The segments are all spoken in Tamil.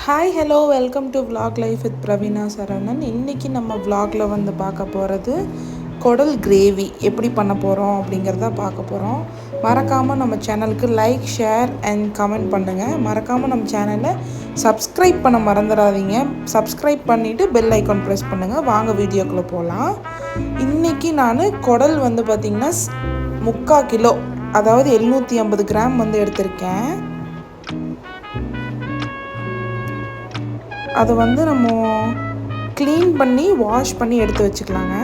Hi hello welcome to vlog life with Praveena Saravanan. இன்றைக்கி நம்ம vlogல வந்து பார்க்க போகிறது குடல் கிரேவி எப்படி பண்ண போகிறோம் அப்படிங்கிறத பார்க்க போகிறோம். மறக்காமல் நம்ம சேனலுக்கு லைக் ஷேர் அண்ட் கமெண்ட் பண்ணுங்கள். மறக்காமல் நம்ம சேனலை சப்ஸ்கிரைப் பண்ண மறந்துடாதீங்க. சப்ஸ்கிரைப் பண்ணிவிட்டு பெல் ஐக்கான் ப்ரெஸ் பண்ணுங்கள். வாங்க வீடியோக்குள்ளே போகலாம். இன்றைக்கி நான் குடல் வந்து பார்த்திங்கன்னா 3/4 கிலோ, அதாவது 750 கிராம் வந்து எடுத்திருக்கேன். அதை வந்து நம்ம க்ளீன் பண்ணி வாஷ் பண்ணி எடுத்து வச்சுக்கலாங்க.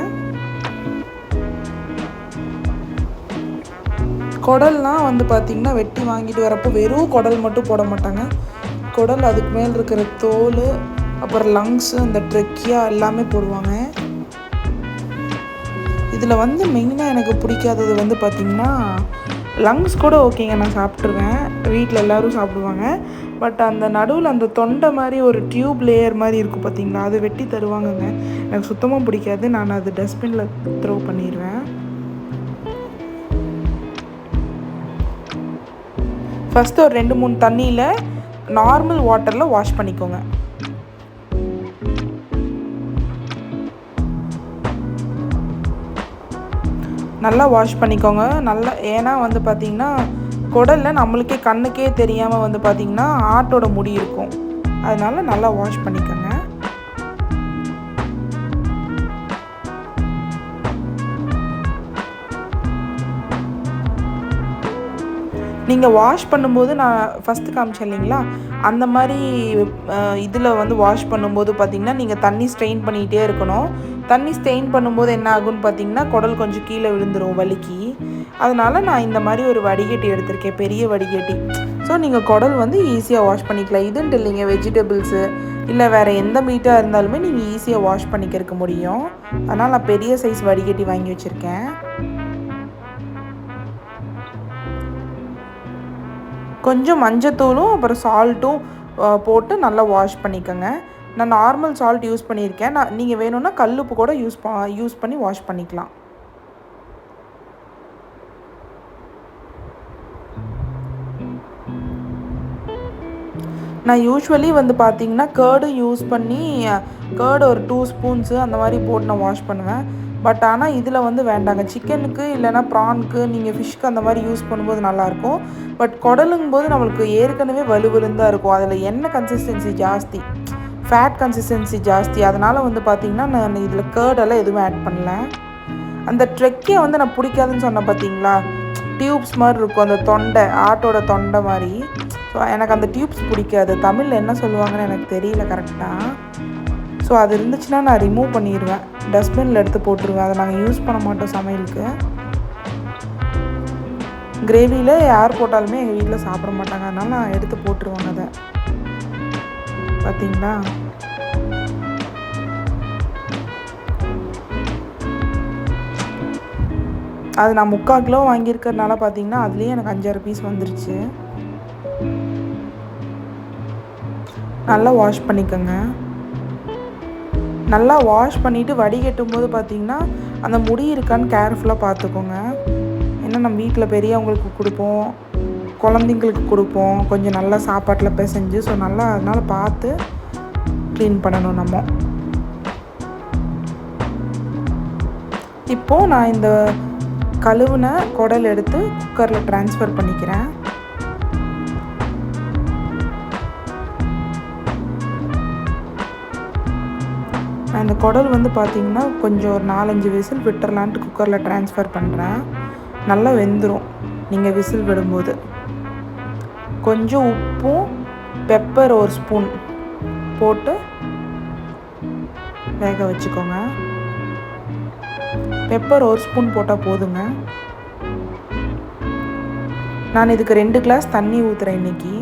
குடல்லாம் வந்து பார்த்திங்கன்னா வெட்டி வாங்கிட்டு வரப்போ வெறும் குடல் மட்டும் போட மாட்டாங்க. குடல் அதுக்கு மேலே இருக்கிற தோல், அப்புறம் லங்ஸு, அந்த ட்ரெக்கியா எல்லாமே போடுவாங்க. இதில் வந்து மெயினாக எனக்கு பிடிக்காதது வந்து பார்த்திங்கன்னா லங்ஸ் கூட ஓகேங்க, நான் சாப்பிட்ருவேன், வீட்டில் எல்லோரும் சாப்பிடுவாங்க. பட் அந்த நடுவில் அந்த தொண்டை மாதிரி ஒரு டியூப் லேயர் மாதிரி இருக்கும் பார்த்திங்களா, அது வெட்டி தருவாங்கங்க. எனக்கு சுத்தமாக பிடிக்காது. நான் அது டஸ்ட்பினில் த்ரோ பண்ணிடுவேன். ஃபஸ்ட்டு ஒரு 2-3 தண்ணியில் நார்மல் வாட்டரில் வாஷ் பண்ணிக்கோங்க. நல்லா வாஷ் பண்ணிக்கோங்க. நல்லா, ஏன்னா வந்து பார்த்திங்கன்னா குடலில் நம்மளுக்கே கண்ணுக்கே தெரியாமல் வந்து பார்த்திங்கன்னா ஆட்டோட முடி இருக்கும். அதனால் நல்லா வாஷ் பண்ணிக்கோங்க. நீங்கள் வாஷ் பண்ணும்போது நான் ஃபஸ்ட்டு காமிச்சேன் இல்லைங்களா, அந்த மாதிரி இதில் வந்து வாஷ் பண்ணும்போது பார்த்திங்கன்னா நீங்கள் தண்ணி ஸ்ட்ரெயின் பண்ணிகிட்டே இருக்கணும். தண்ணி ஸ்ட்ரெயின் பண்ணும்போது என்ன ஆகும்னு பார்த்திங்கன்னா குடல் கொஞ்சம் கீழே விழுந்துடும் வலிக்கு. அதனால் நான் இந்த மாதிரி ஒரு வடிகட்டி எடுத்திருக்கேன், பெரிய வடிகட்டி. ஸோ நீங்கள் குடல் வந்து ஈஸியாக வாஷ் பண்ணிக்கலாம். இதுன்ட்டு இல்லைங்க, வெஜிடபிள்ஸு இல்லை வேறு எந்த மீட்டாக இருந்தாலுமே நீங்கள் ஈஸியாக வாஷ் பண்ணிக்க முடியும். அதனால் நான் பெரிய சைஸ் வடிகட்டி வாங்கி வச்சுருக்கேன். கொஞ்சம் மஞ்சத்தூளும் அப்புறம் சால்ட்டும் போட்டு நல்லா வாஷ் பண்ணிக்கோங்க. நான் நார்மல் சால்ட் யூஸ் பண்ணியிருக்கேன். நீங்கள் வேணும்னா கல்லுப்பு கூட யூஸ் பண்ணி வாஷ் பண்ணிக்கலாம். நான் யூஸ்வலி வந்து பார்த்திங்கன்னா கேர்டு யூஸ் பண்ணி கேர்டு ஒரு 2 ஸ்பூன்ஸு அந்த மாதிரி போட்டு நான் வாஷ் பண்ணுவேன். பட் ஆனால் இதில் வந்து வேண்டாங்க. சிக்கனுக்கு இல்லைனா ப்ரானுக்கு, நீங்கள் ஃபிஷ்க்கு அந்த மாதிரி யூஸ் பண்ணும்போது நல்லாயிருக்கும். பட் குடலுங்கும்போது நம்மளுக்கு ஏற்கனவே வலுவிழுந்தாக இருக்கும். அதில் எண்ணெய் கன்சிஸ்டன்சி ஜாஸ்தி, ஃபேட் கன்சிஸ்டன்சி ஜாஸ்தி. அதனால் வந்து பார்த்திங்கன்னா நான் இதில் கேர்டெல்லாம் எதுவுமே ஆட் பண்ணல. அந்த ட்ரெக்கே வந்து நான் பிடிக்காதுன்னு சொன்னேன் பார்த்திங்களா, டியூப்ஸ் மாதிரி இருக்கும் அந்த தொண்டை, ஆட்டோட தொண்டை மாதிரி. ஸோ எனக்கு அந்த டியூப்ஸ் பிடிக்காது. தமிழில் என்ன சொல்லுவாங்கன்னு எனக்கு தெரியல கரெக்டாக. ஸோ அது இருந்துச்சுன்னா நான் ரிமூவ் பண்ணிடுவேன், டஸ்ட்பினில் எடுத்து போட்டுருவேன். அதை நாங்கள் யூஸ் பண்ண மாட்டோம் சமையலுக்கு. கிரேவியில் யார் போட்டாலுமே எங்கள் வீட்டில் சாப்பிட மாட்டாங்க, அதனால் நான் எடுத்து போட்டுருவாங்க. அதை பார்த்தீங்களா, அது நான் 3/4 கிலோ வாங்கியிருக்கிறதுனால பார்த்திங்கன்னா அதுலேயே எனக்கு 5-6 பீஸ் வந்துருச்சு. நல்லா வாஷ் பண்ணிக்கோங்க. நல்லா வாஷ் பண்ணிவிட்டு வடிகட்டும் போது பார்த்திங்கன்னா அந்த முடி இருக்கான்னு கேர்ஃபுல்லாக பார்த்துக்கோங்க. ஏன்னா நம்ம வீட்டில் பெரியவங்களுக்கு கொடுப்போம், குழந்தைங்களுக்கு கொடுப்போம், கொஞ்சம் நல்லா சாப்பாட்டில் பிசைஞ்சு. ஸோ நல்லா அதனால் பார்த்து க்ளீன் பண்ணணும் நம்ம. இப்போது நான் இந்த கழுவுன குடல் எடுத்து குக்கரில் ட்ரான்ஸ்ஃபர் பண்ணிக்கிறேன். நான் இந்த குடல் வந்து பார்த்திங்கன்னா கொஞ்சம் ஒரு 4-5 விசில் விட்டுறலான்ட்டு குக்கரில் ட்ரான்ஸ்ஃபர் பண்ணுறேன். நல்லா வெந்துடும் நீங்கள் விசில் விடும்போது. கொஞ்சம் உப்பும் பெப்பர் 1 ஸ்பூன் போட்டு வேக வச்சுக்கோங்க. பெப்பர் 1 ஸ்பூன் போட்டால் போதுங்க. நான் இதுக்கு 2 கிளாஸ் தண்ணி ஊற்றுறேன் இன்றைக்கி.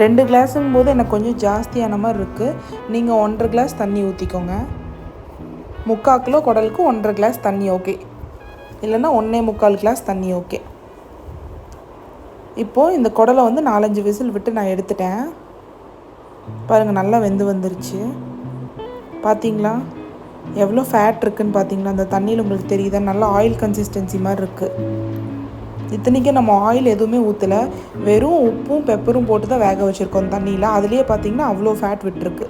ரெண்டு கிளாஸுங்கும் போது எனக்கு கொஞ்சம் ஜாஸ்தியான மாதிரி இருக்குது. நீங்கள் 1.5 கிளாஸ் தண்ணி ஊற்றிக்கோங்க. 3/4 கிலோ குடலுக்கு 1.5 கிளாஸ் தண்ணி ஓகே, இல்லைன்னா 1.25 கிளாஸ் தண்ணி ஓகே. இப்போது இந்த குடலை வந்து 4-5 விசில் விட்டு நான் எடுத்துட்டேன். பாருங்கள், நல்லா வெந்து வந்துருச்சு. பார்த்தீங்களா எவ்வளோ ஃபேட் இருக்குதுன்னு பார்த்தீங்களா, அந்த தண்ணியில் உங்களுக்கு தெரியுதா, நல்லா ஆயில் கன்சிஸ்டன்சி மாதிரி இருக்குது. இத்தனைக்கும் நம்ம ஆயில் எதுவுமே ஊற்றலை, வெறும் உப்பும் பெப்பரும் போட்டு தான் வேக வச்சுருக்கோம் தண்ணியில். அதுலேயே பார்த்திங்கன்னா அவ்வளோ ஃபேட் விட்டுருக்கு.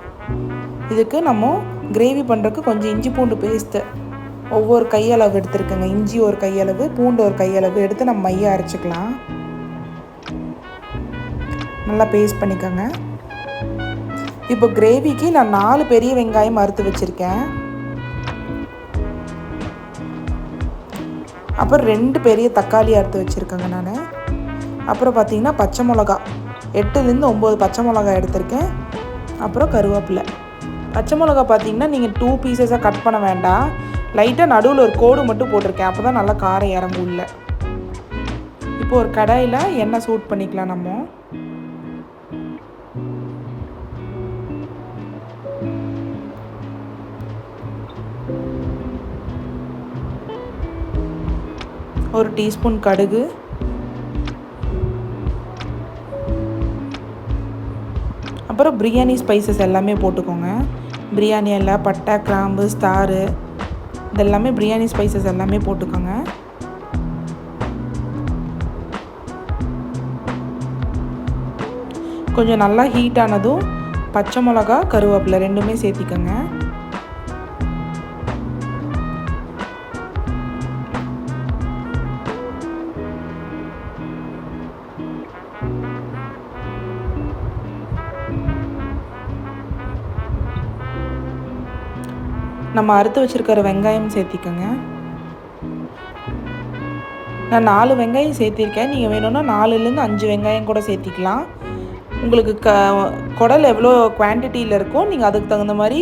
இதுக்கு நம்ம கிரேவி பண்ணுறதுக்கு கொஞ்சம் இஞ்சி பூண்டு பேஸ்ட்டு ஒவ்வொரு கையளவு எடுத்துருக்கேங்க. இஞ்சி ஒரு கையளவு, பூண்டு ஒரு கையளவு எடுத்து நம்ம மைய அரைச்சிக்கலாம். நல்லா பேஸ்ட் பண்ணிக்கோங்க. இப்போ கிரேவிக்கு நான் 4 பெரிய வெங்காயம் அறுத்து வச்சுருக்கேன். அப்புறம் 2 பெரிய தக்காளி அறுத்து வச்சுருக்கேங்க நான். அப்புறம் பார்த்திங்கன்னா பச்சை மிளகா 8லேருந்து 9 பச்சை மிளகா எடுத்திருக்கேன். அப்புறம் கருவேப்பிலை. பச்சை மிளகா பார்த்திங்கன்னா நீங்கள் 2 பீசஸாக கட் பண்ண வேண்டாம், லைட்டாக நடுவில் ஒரு கோடு மட்டும் போட்டிருக்கேன். அப்போ தான் நல்லா காரம் இறங்கும் உள்ள. இப்போ ஒரு கடாயில் எண்ணெய் சூட் பண்ணிக்கலாம். நம்ம ஒரு டீஸ்பூன் கடுகு, அப்புறம் பிரியாணி ஸ்பைசஸ் எல்லாமே போட்டுக்கோங்க. பிரியாணி இலை, பட்டை, கிராம்பு, ஸ்டாரு இதெல்லாமே பிரியாணி ஸ்பைசஸ் எல்லாமே போட்டுக்கோங்க. கொஞ்சம் நல்லா ஹீட் ஆனதும் பச்சை மிளகா, கருவேப்பிலை 2மே சேர்த்திக்கோங்க. நம்ம அறுத்து வச்சுருக்கிற வெங்காயம் சேர்த்திக்கோங்க. நான் 4 வெங்காயம் சேர்த்திருக்கேன். நீங்கள் வேணும்னா 4லேருந்து 5 வெங்காயம் கூட சேர்த்திக்கலாம். உங்களுக்கு குடல் எவ்வளோ குவான்டிட்டியில் இருக்கோ நீங்கள் அதுக்கு தகுந்த மாதிரி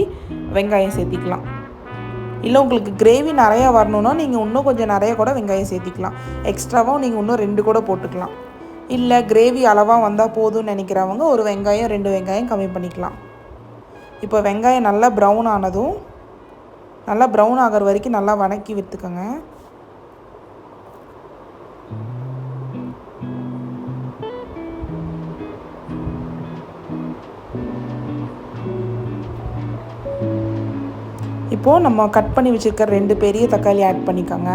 வெங்காயம் சேர்த்திக்கலாம். இல்லை உங்களுக்கு கிரேவி நிறையா வரணுன்னா நீங்கள் இன்னும் கொஞ்சம் நிறையா கூட வெங்காயம் சேர்த்திக்கலாம். எக்ஸ்ட்ராவாகவும் நீங்கள் இன்னும் 2 கூட போட்டுக்கலாம். இல்லை கிரேவி அளவாக வந்தால் போதும்னு நினைக்கிறவங்க ஒரு வெங்காயம் 2 வெங்காயம் கம்மி பண்ணிக்கலாம். இப்போ வெங்காயம் நல்லா ப்ரௌன் ஆனதும் நல்லா ப்ரௌன் ஆகிற வரைக்கும் நல்லா வதக்கி விட்டுக்கோங்க. இப்போது நம்ம கட் பண்ணி வச்சுருக்க 2 பெரிய தக்காளி ஆட் பண்ணிக்கோங்க.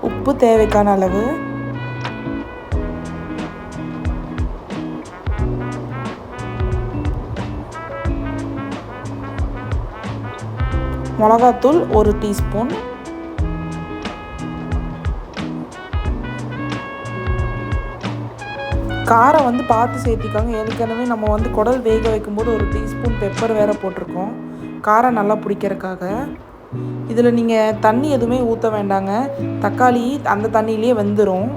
உப்பு தேவைக்கான அளவு, மிளகாத்தூள் 1 டீஸ்பூன், காரம் வந்து பார்த்து சேர்த்திக்கோங்க. ஏற்கனவே நம்ம குடல் வேக வைக்கும்போது 1 டீஸ்பூன் பெப்பர் வேறு போட்டிருக்கோம், காரம் நல்லா பிடிக்கிறதுக்காக. இதில் நீங்கள் தண்ணி எதுவுமே ஊற்ற வேண்டாங்க, தக்காளி அந்த தண்ணியிலே வெந்துடும்.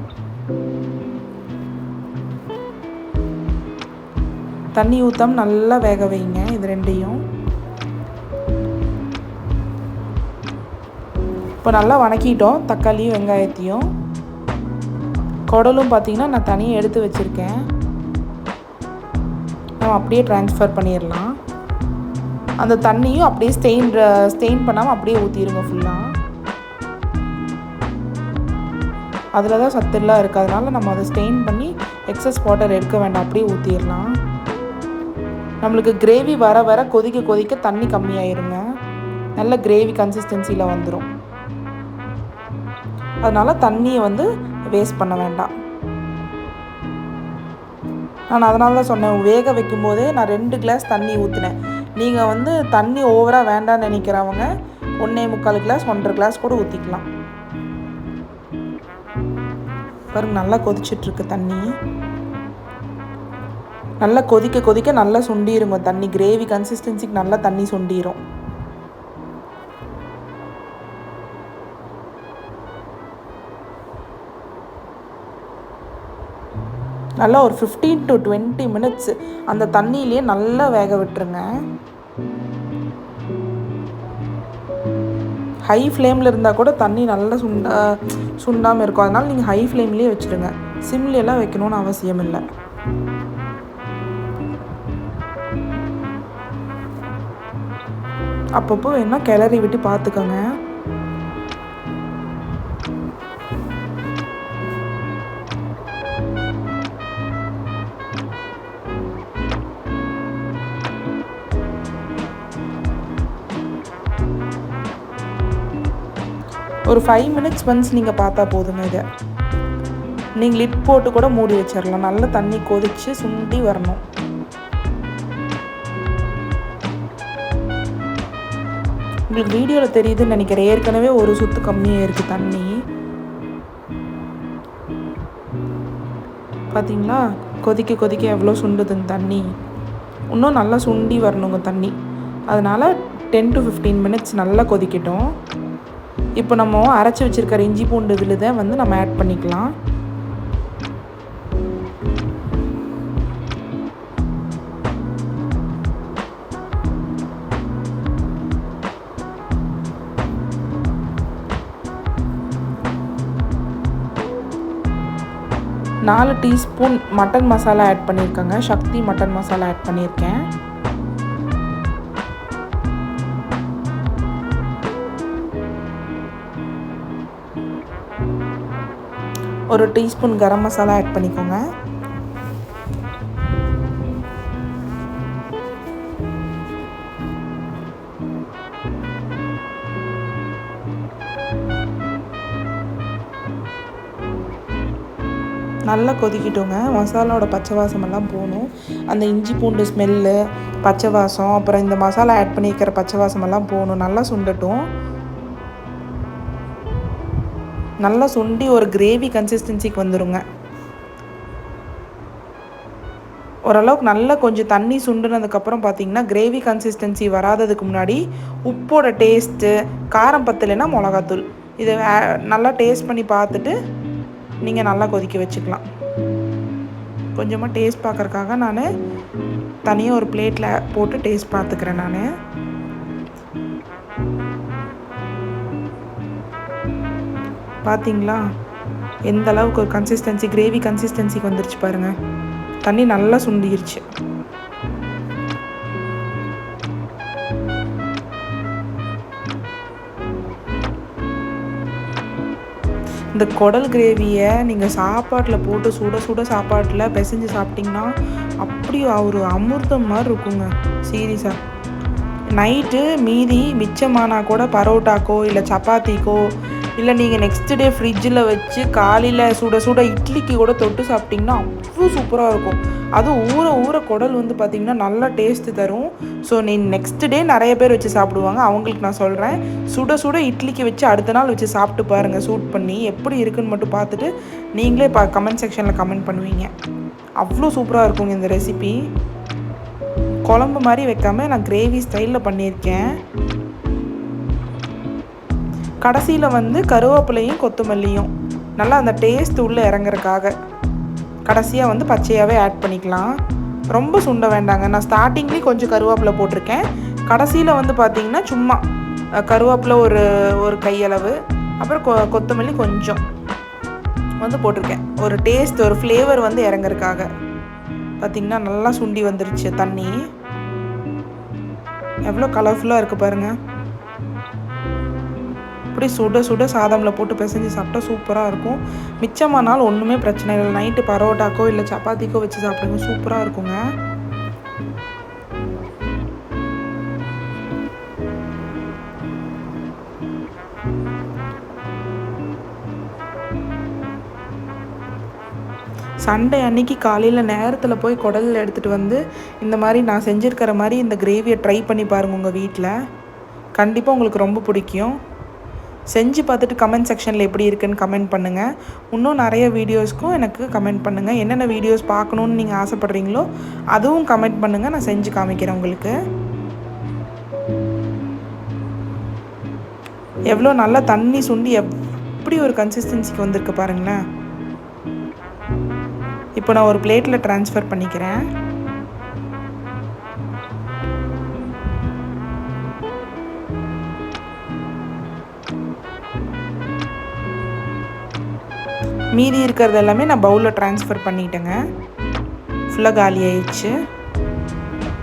தண்ணி ஊற்றாம நல்லா வேக வைங்க இது 2யும். இப்போ நல்லா வதக்கிட்டோம் தக்காளியும் வெங்காயத்தையும். குடலும் பார்த்திங்கன்னா நான் தனியாக எடுத்து வச்சுருக்கேன், நம்ம அப்படியே ட்ரான்ஸ்ஃபர் பண்ணிடலாம். அந்த தண்ணியும் அப்படியே ஸ்டெயின் பண்ணாமல் அப்படியே ஊற்றிடுங்க ஃபுல்லாக. அதில் தான் சத்துலாம் இருக்குது, அதனால் நம்ம அதை ஸ்டெயின் பண்ணி எக்ஸஸ் வாட்டர் எடுக்க வேண்டாம், அப்படியே ஊற்றிடலாம். நம்மளுக்கு கிரேவி வர வர கொதிக்க கொதிக்க தண்ணி கம்மியாயிருங்க, நல்ல கிரேவி கன்சிஸ்டன்சியில் வந்துடும். அதனால் தண்ணியை வேஸ்ட் பண்ண வேண்டாம். நான் அதனால தான் சொன்னேன், வேக வைக்கும்போதே நான் 2 கிளாஸ் தண்ணி ஊற்றினேன். நீங்கள் தண்ணி ஓவராக வேண்டான்னு நினைக்கிறவங்க 1.25 கிளாஸ் 1.5 கிளாஸ் கூட ஊற்றிக்கலாம். பாருங்க நல்லா கொதிச்சிட்ருக்கு தண்ணி. நல்லா கொதிக்க கொதிக்க நல்லா சுண்டிருங்க தண்ணி, கிரேவி கன்சிஸ்டன்சிக்கு நல்லா தண்ணி சுண்டிரும். நல்லா ஒரு 15 to 20 மினிட்ஸ் அந்த தண்ணியிலே நல்லா வேக விட்டுருங்க. ஹை ஃப்ளேமில் இருந்தால் கூட தண்ணி நல்லா சுண்டாமல் இருக்கும், அதனால் நீங்கள் ஹை ஃப்ளேம்லேயே வச்சுருங்க, சிம்லெலாம் வைக்கணும்னு அவசியம் இல்லை. அப்பப்போ வேணால் கிளறி விட்டு பார்த்துக்கோங்க. ஒரு 5 மினிட்ஸ் ஒன்ஸ் நீங்கள் பார்த்தா போதுங்க. இதை நீங்கள் லிட் போட்டு கூட மூடி வச்சிடலாம். நல்லா தண்ணி கொதித்து சுண்டி வரணும். உங்களுக்கு வீடியோவில் தெரியுதுன்னு நினைக்கிறேன். ஏற்கனவே ஒரு சுத்து கம்மியாக இருக்குது தண்ணி. பார்த்தீங்களா, கொதிக்க கொதிக்க எவ்வளோ சுண்டுதுங்க தண்ணி. இன்னும் நல்லா சுண்டி வரணுங்க தண்ணி. அதனால் 10 to 15 மினிட்ஸ் நல்லா கொதிக்கட்டும். இப்போ நம்ம அரைச்சி வச்சுருக்கிற இஞ்சி பூண்டு விழுதை வந்து நம்ம ஆட் பண்ணிக்கலாம். நாலு டீஸ்பூன் மட்டன் மசாலா ஆட் பண்ணியிருக்கேங்க. சக்தி மட்டன் மசாலா ஆட் பண்ணியிருக்கேன். ஒரு டீஸ்பூன் கரம் மசாலா ஆட் பண்ணிக்கோங்க. நல்லா கொதிக்கிட்டோங்க. மசாலாவோட பச்சை வாசமெல்லாம் போகணும். அந்த இஞ்சி பூண்டு ஸ்மெல்லு, பச்சை வாசம், அப்புறம் இந்த மசாலா ஆட் பண்ணியிருக்கிற பச்சை வாசமெல்லாம் போகணும். நல்லா சுண்டட்டும். நல்லா சுண்டி ஒரு கிரேவி கன்சிஸ்டன்சிக்கு வந்துடுங்க. ஓரளவுக்கு நல்லா கொஞ்சம் தண்ணி சுண்டுனதுக்கப்புறம் பார்த்தீங்கன்னா கிரேவி கன்சிஸ்டன்சி வராததுக்கு முன்னாடி உப்போட டேஸ்ட்டு, காரம் பத்தலைன்னா மிளகாத்தூள், இதை நல்லா டேஸ்ட் பண்ணி பார்த்துட்டு நீங்கள் நல்லா கொதிக்க வச்சுக்கலாம். கொஞ்சமாக டேஸ்ட் பார்க்குறக்காக நான் தனியாக ஒரு பிளேட்டில் போட்டு டேஸ்ட் பார்த்துக்கிறேன். நான் பார்த்தீங்களா எந்த அளவுக்கு ஒரு கன்சிஸ்டன்சி, கிரேவி கன்சிஸ்டன்சிக்கு வந்துருச்சு பாருங்கள். தண்ணி நல்லா சுண்டிருச்சு. இந்த குடல் கிரேவியை நீங்கள் சாப்பாட்டில் போட்டு சுட சுட சாப்பாட்டில் பிசைஞ்சு சாப்பிட்டிங்கன்னா அப்படி ஒரு அமிர்தம் மாதிரி இருக்குங்க. சீரியஸாக நைட்டு மீதி மிச்சமானா கூட பரோட்டாக்கோ இல்லை சப்பாத்திக்கோ இல்லை நீங்கள் நெக்ஸ்ட் டே ஃப்ரிட்ஜில் வச்சு காலையில் சுட சுட இட்லிக்கு கூட தொட்டு சாப்பிட்டிங்கன்னா அவ்வளோ சூப்பராக இருக்கும். அதுவும் ஊற ஊற குடல் வந்து பார்த்திங்கன்னா நல்லா டேஸ்ட்டு தரும். ஸோ நெக்ஸ்ட் டே நிறைய பேர் வச்சு சாப்பிடுவாங்க. அவங்களுக்கு நான் சொல்கிறேன், சுட சுட இட்லிக்கு வச்சு அடுத்த நாள் வச்சு சாப்பிட்டு பாருங்கள். சூட் பண்ணி எப்படி இருக்குன்னு மட்டும் பார்த்துட்டு நீங்களே கமெண்ட் செக்ஷனில் கமெண்ட் பண்ணுவீங்க. அவ்வளோ சூப்பராக இருக்குங்க இந்த ரெசிபி. குழம்பு மாதிரி வைக்காமல் நான் கிரேவி ஸ்டைலில் பண்ணியிருக்கேன். கடைசியில் வந்து கருவேப்பிலையும் கொத்தமல்லியும் நல்லா அந்த டேஸ்ட் உள்ளே இறங்குறதுக்காக கடைசியாக வந்து பச்சையாகவே ஆட் பண்ணிக்கலாம். ரொம்ப சுண்ட வேண்டாங்க. நான் ஸ்டார்டிங்லேயும் கொஞ்சம் கருவேப்பிலை போட்டிருக்கேன். கடைசியில் வந்து பார்த்திங்கன்னா சும்மா கருவேப்பிலை ஒரு கையளவு, அப்புறம் கொத்தமல்லி கொஞ்சம் வந்து போட்டிருக்கேன். ஒரு டேஸ்ட், ஒரு ஃப்ளேவர் வந்து இறங்குறதுக்காக. பார்த்திங்கன்னா நல்லா சுண்டி வந்துருச்சு தண்ணி. எவ்வளோ கலர்ஃபுல்லாக இருக்குது பாருங்கள். இப்படி சுட சுட சாதமில் போட்டு பிசைஞ்சு சாப்பிட்டா சூப்பராக இருக்கும். மிச்சமானாலும் ஒன்றுமே பிரச்சனை இல்லை. நைட்டு பரோட்டாக்கோ இல்லை சப்பாத்திக்கோ வச்சு சாப்பிடுங்க, சூப்பராக இருக்குங்க. சண்டே அன்னைக்கு காலையில் நேரத்தில் போய் குடலில் எடுத்துகிட்டு வந்து இந்த மாதிரி நான் செஞ்சுருக்கிற மாதிரி இந்த கிரேவியை ட்ரை பண்ணி பாருங்கள் உங்கள் வீட்டில். கண்டிப்பாக உங்களுக்கு ரொம்ப பிடிக்கும். செஞ்சு பார்த்துட்டு கமெண்ட் செக்ஷனில் எப்படி இருக்குன்னு கமெண்ட் பண்ணுங்கள். இன்னும் நிறைய வீடியோஸ்க்கும் எனக்கு கமெண்ட் பண்ணுங்கள். என்னென்ன வீடியோஸ் பார்க்கணுன்னு நீங்கள் ஆசைப்பட்றீங்களோ அதுவும் கமெண்ட் பண்ணுங்கள். நான் செஞ்சு காமிக்கிறேன் உங்களுக்கு. எவ்வளோ நல்லா தண்ணி சுண்டி எப்படி ஒரு கன்சிஸ்டன்சிக்கு வந்திருக்கு பாருங்களேன். இப்போ நான் ஒரு பிளேட்டில் ட்ரான்ஸ்ஃபர் பண்ணிக்கிறேன். மீதி இருக்கிறது எல்லாமே நான் பவுலில் ட்ரான்ஸ்ஃபர் பண்ணிட்டேங்க. ஃபுல்லாக காலி ஆயிடுச்சு.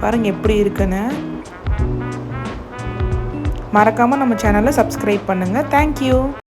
பாருங்கள் எப்படி இருக்குன்னு. மறக்காமல் நம்ம சேனலை சப்ஸ்கிரைப் பண்ணுங்கள். தேங்க்யூ.